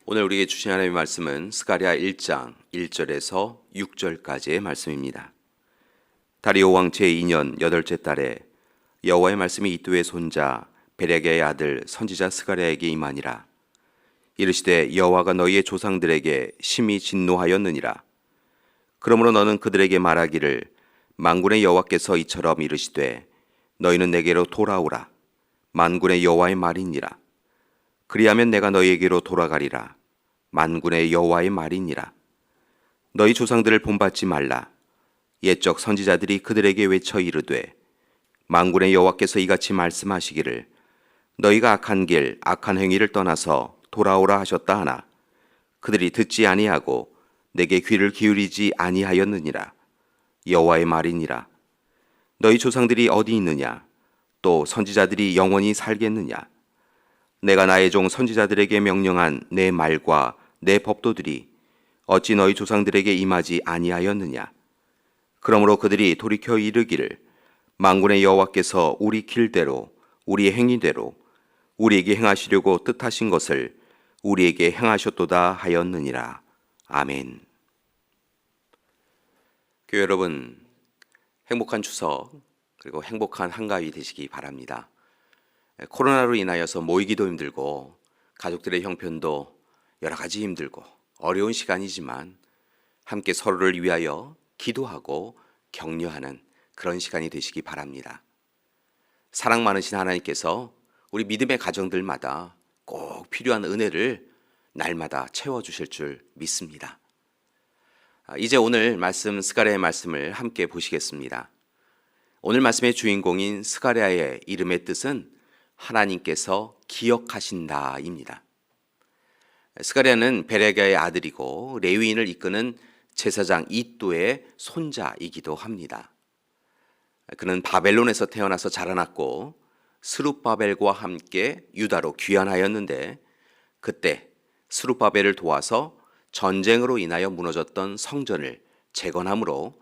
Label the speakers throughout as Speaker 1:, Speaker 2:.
Speaker 1: 오늘 우리에게 주신 하나님의 말씀은 스가랴 1장 1절에서 6절까지의 말씀입니다. 다리오 왕 제2년 8째 달에 여호와의 말씀이 이도의 손자 베레게의 아들 선지자 스가랴에게 임하니라. 이르시되 여호와가 너희의 조상들에게 심히 진노하였느니라. 그러므로 너는 그들에게 말하기를 만군의 여호와께서 이처럼 이르시되 너희는 내게로 돌아오라. 만군의 여호와의 말이니라. 그리하면 내가 너희에게로 돌아가리라. 만군의 여호와의 말이니라. 너희 조상들을 본받지 말라. 옛적 선지자들이 그들에게 외쳐 이르되 만군의 여호와께서 이같이 말씀하시기를 너희가 악한 길 악한 행위를 떠나서 돌아오라 하셨다 하나 그들이 듣지 아니하고 내게 귀를 기울이지 아니하였느니라. 여호와의 말이니라. 너희 조상들이 어디 있느냐? 또 선지자들이 영원히 살겠느냐? 내가 나의 종 선지자들에게 명령한 내 말과 내 법도들이 어찌 너희 조상들에게 임하지 아니하였느냐? 그러므로 그들이 돌이켜 이르기를 만군의 여호와께서 우리 길대로 우리 행위대로 우리에게 행하시려고 뜻하신 것을 우리에게 행하셨도다 하였느니라. 아멘. 교회 여러분, 행복한 추석 그리고 행복한 한가위 되시기 바랍니다. 코로나로 인하여서 모이기도 힘들고 가족들의 형편도 여러 가지 힘들고 어려운 시간이지만 함께 서로를 위하여 기도하고 격려하는 그런 시간이 되시기 바랍니다. 사랑 많으신 하나님께서 우리 믿음의 가정들마다 꼭 필요한 은혜를 날마다 채워주실 줄 믿습니다. 이제 오늘 말씀 스가랴의 말씀을 함께 보시겠습니다. 오늘 말씀의 주인공인 스가랴의 이름의 뜻은 하나님께서 기억하신다입니다. 스가랴는 베레게의 아들이고 레위인을 이끄는 제사장 이도의 손자이기도 합니다. 그는 바벨론에서 태어나서 자라났고 스룹바벨과 함께 유다로 귀환하였는데 그때 스룹바벨을 도와서 전쟁으로 인하여 무너졌던 성전을 재건함으로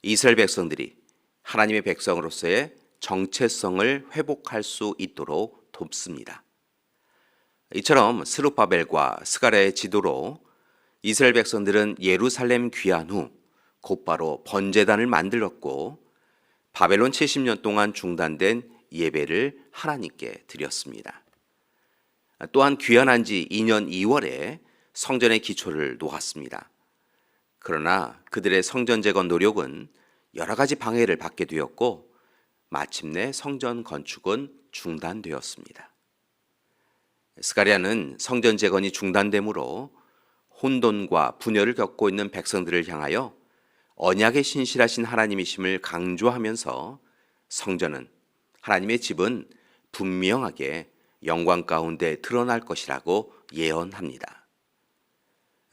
Speaker 1: 이스라엘 백성들이 하나님의 백성으로서의 정체성을 회복할 수 있도록 돕습니다. 이처럼 스룹바벨과 스가랴의 지도로 이스라엘 백성들은 예루살렘 귀환 후 곧바로 번제단을 만들었고 바벨론 70년 동안 중단된 예배를 하나님께 드렸습니다. 또한 귀환한 지 2년 2월에 성전의 기초를 놓았습니다. 그러나 그들의 성전 재건 노력은 여러 가지 방해를 받게 되었고 마침내 성전 건축은 중단되었습니다. 스가랴는 성전 재건이 중단되므로 혼돈과 분열을 겪고 있는 백성들을 향하여 언약에 신실하신 하나님이심을 강조하면서 성전은 하나님의 집은 분명하게 영광 가운데 드러날 것이라고 예언합니다.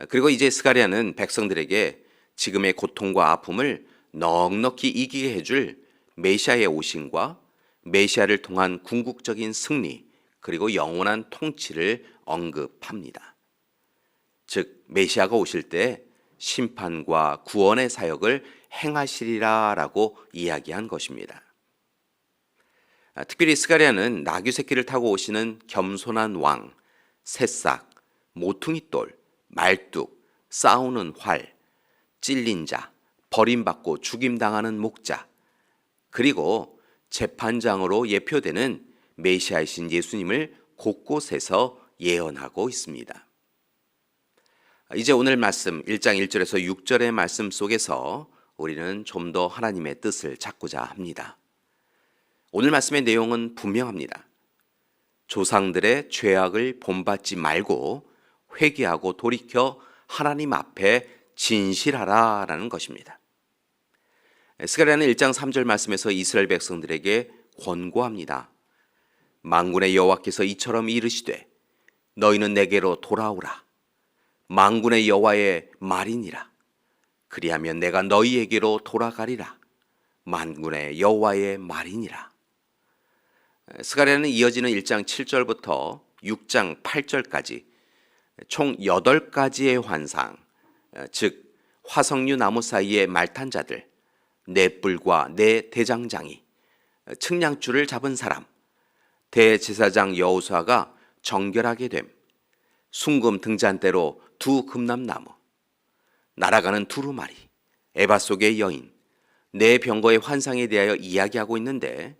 Speaker 1: 그리고 이제 스가랴는 백성들에게 지금의 고통과 아픔을 넉넉히 이기게 해줄 메시아의 오심과 메시아를 통한 궁극적인 승리 그리고 영원한 통치를 언급합니다. 즉 메시아가 오실 때 심판과 구원의 사역을 행하시리라 라고 이야기한 것입니다. 특별히 스가랴는 나귀 새끼를 타고 오시는 겸손한 왕, 새싹, 모퉁이돌, 말뚝, 싸우는 활, 찔린 자, 버림받고 죽임당하는 목자, 그리고 재판장으로 예표되는 메시아이신 예수님을 곳곳에서 예언하고 있습니다. 이제 오늘 말씀 1장 1절에서 6절의 말씀 속에서 우리는 좀 더 하나님의 뜻을 찾고자 합니다. 오늘 말씀의 내용은 분명합니다. 조상들의 죄악을 본받지 말고 회개하고 돌이켜 하나님 앞에 진실하라라는 것입니다. 스가랴는 1장 3절 말씀에서 이스라엘 백성들에게 권고합니다. 만군의 여호와께서 이처럼 이르시되 너희는 내게로 돌아오라. 만군의 여호와의 말이니라. 그리하면 내가 너희에게로 돌아가리라. 만군의 여호와의 말이니라. 스가랴는 이어지는 1장 7절부터 6장 8절까지 총 8가지의 환상, 즉 화석류 나무 사이의 말탄자들, 네 뿔과 네 대장장이, 측량줄을 잡은 사람, 대제사장 여호수아가 정결하게 됨, 순금 등잔대로 두 금남나무, 날아가는 두루마리, 에바 속의 여인, 네 병거의 환상에 대하여 이야기하고 있는데,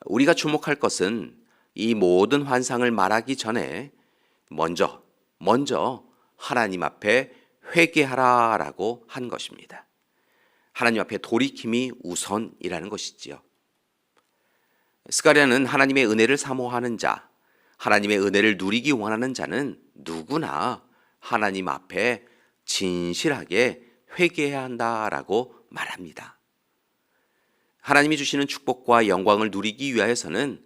Speaker 1: 우리가 주목할 것은 이 모든 환상을 말하기 전에 먼저 하나님 앞에 회개하라라고 한 것입니다. 하나님 앞에 돌이킴이 우선이라는 것이지요. 스가랴는 하나님의 은혜를 사모하는 자, 하나님의 은혜를 누리기 원하는 자는 누구나 하나님 앞에 진실하게 회개해야 한다라고 말합니다. 하나님이 주시는 축복과 영광을 누리기 위하여서는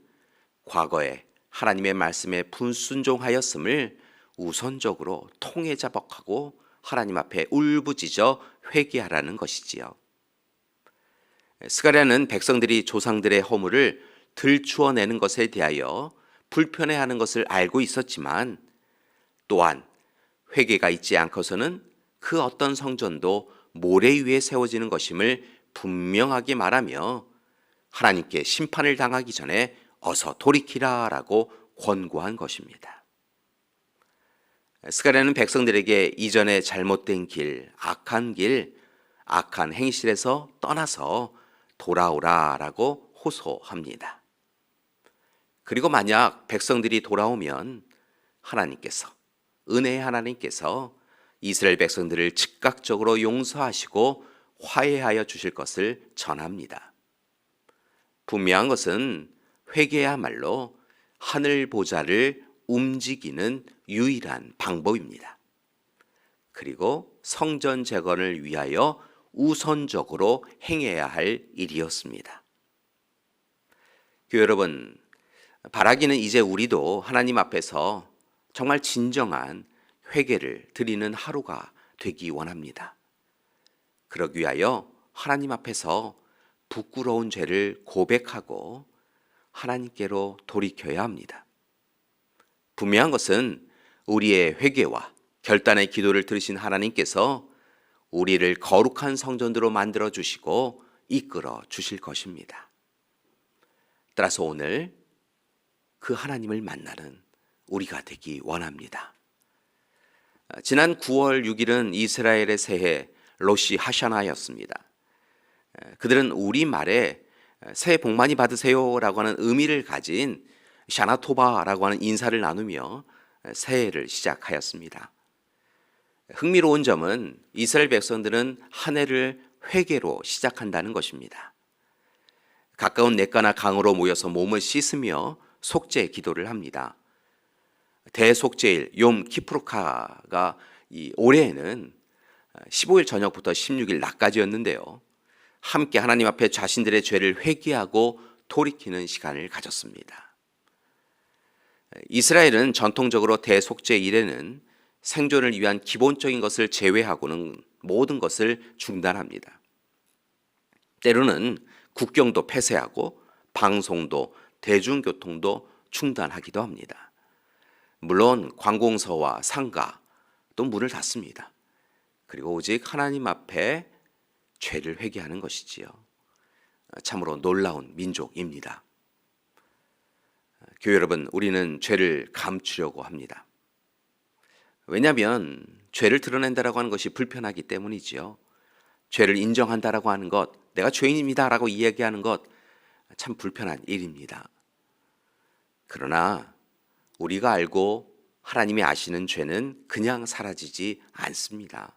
Speaker 1: 과거에 하나님의 말씀에 불순종하였음을 우선적으로 통해 자복하고 하나님 앞에 울부짖어 회개하라는 것이지요. 스가랴는 백성들이 조상들의 허물을 들추어내는 것에 대하여 불편해하는 것을 알고 있었지만, 또한 회개가 있지 않고서는 그 어떤 성전도 모래 위에 세워지는 것임을 분명하게 말하며 하나님께 심판을 당하기 전에 어서 돌이키라라고 권고한 것입니다. 스가랴는 백성들에게 이전에 잘못된 길, 악한 행실에서 떠나서 돌아오라라고 호소합니다. 그리고 만약 백성들이 돌아오면 은혜의 하나님께서 이스라엘 백성들을 즉각적으로 용서하시고 화해하여 주실 것을 전합니다. 분명한 것은 회개야말로 하늘 보좌를 움직이는 유일한 방법입니다. 그리고 성전 재건을 위하여 우선적으로 행해야 할 일이었습니다. 교회 여러분, 바라기는 이제 우리도 하나님 앞에서 정말 진정한 회개를 드리는 하루가 되기 원합니다. 그러기 위하여 하나님 앞에서 부끄러운 죄를 고백하고 하나님께로 돌이켜야 합니다. 분명한 것은 우리의 회개와 결단의 기도를 들으신 하나님께서 우리를 거룩한 성전으로 만들어 주시고 이끌어 주실 것입니다. 따라서 오늘 그 하나님을 만나는 우리가 되기 원합니다. 지난 9월 6일은 이스라엘의 새해 로시 하샤나였습니다. 그들은 우리말에 새해 복 많이 받으세요라고 하는 의미를 가진 샤나토바라고 하는 인사를 나누며 새해를 시작하였습니다. 흥미로운 점은 이스라엘 백성들은 한 해를 회개로 시작한다는 것입니다. 가까운 냇가나 강으로 모여서 몸을 씻으며 속죄 기도를 합니다. 대속죄일 욤 키프루카가 올해에는 15일 저녁부터 16일 낮까지였는데요. 함께 하나님 앞에 자신들의 죄를 회개하고 돌이키는 시간을 가졌습니다. 이스라엘은 전통적으로 대속죄일에는 생존을 위한 기본적인 것을 제외하고는 모든 것을 중단합니다. 때로는 국경도 폐쇄하고 방송도 대중교통도 중단하기도 합니다. 물론 관공서와 상가 또 문을 닫습니다. 그리고 오직 하나님 앞에 죄를 회개하는 것이지요. 참으로 놀라운 민족입니다. 교회 여러분, 우리는 죄를 감추려고 합니다. 왜냐하면 죄를 드러낸다라고 하는 것이 불편하기 때문이지요. 죄를 인정한다라고 하는 것, 내가 죄인입니다라고 이야기하는 것 참 불편한 일입니다. 그러나 우리가 알고 하나님이 아시는 죄는 그냥 사라지지 않습니다.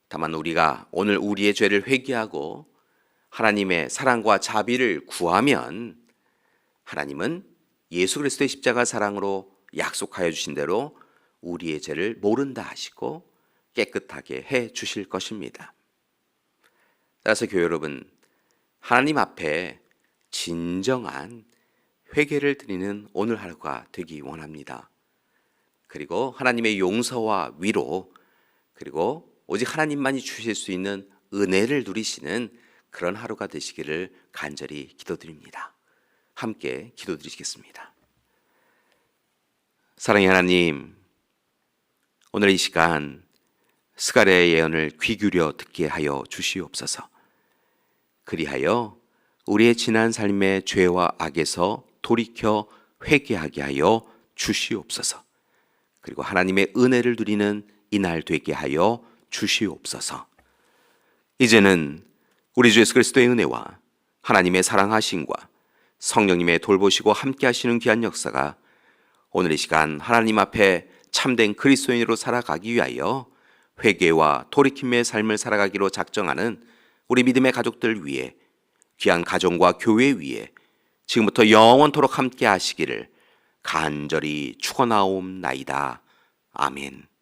Speaker 1: 다만 우리가 오늘 우리의 죄를 회개하고 하나님의 사랑과 자비를 구하면 하나님은 예수 그리스도의 십자가 사랑으로 약속하여 주신 대로 우리의 죄를 모른다 하시고 깨끗하게 해 주실 것입니다. 따라서 교회 여러분, 하나님 앞에 진정한 회개를 드리는 오늘 하루가 되기 원합니다. 그리고 하나님의 용서와 위로, 그리고 오직 하나님만이 주실 수 있는 은혜를 누리시는 그런 하루가 되시기를 간절히 기도드립니다. 함께 기도드리시겠습니다. 사랑의 하나님, 오늘 이 시간 스가랴의 예언을 귀 기울여 듣게 하여 주시옵소서. 그리하여 우리의 지난 삶의 죄와 악에서 돌이켜 회개하게 하여 주시옵소서. 그리고 하나님의 은혜를 누리는 이날 되게 하여 주시옵소서. 이제는 우리 주 예수 그리스도의 은혜와 하나님의 사랑하심과 성령님의 돌보시고 함께 하시는 귀한 역사가 오늘 이 시간 하나님 앞에 참된 그리스도인으로 살아가기 위하여 회개와 돌이킴의 삶을 살아가기로 작정하는 우리 믿음의 가족들 위해, 귀한 가정과 교회 위에 지금부터 영원토록 함께 하시기를 간절히 축원하옵나이다. 아멘.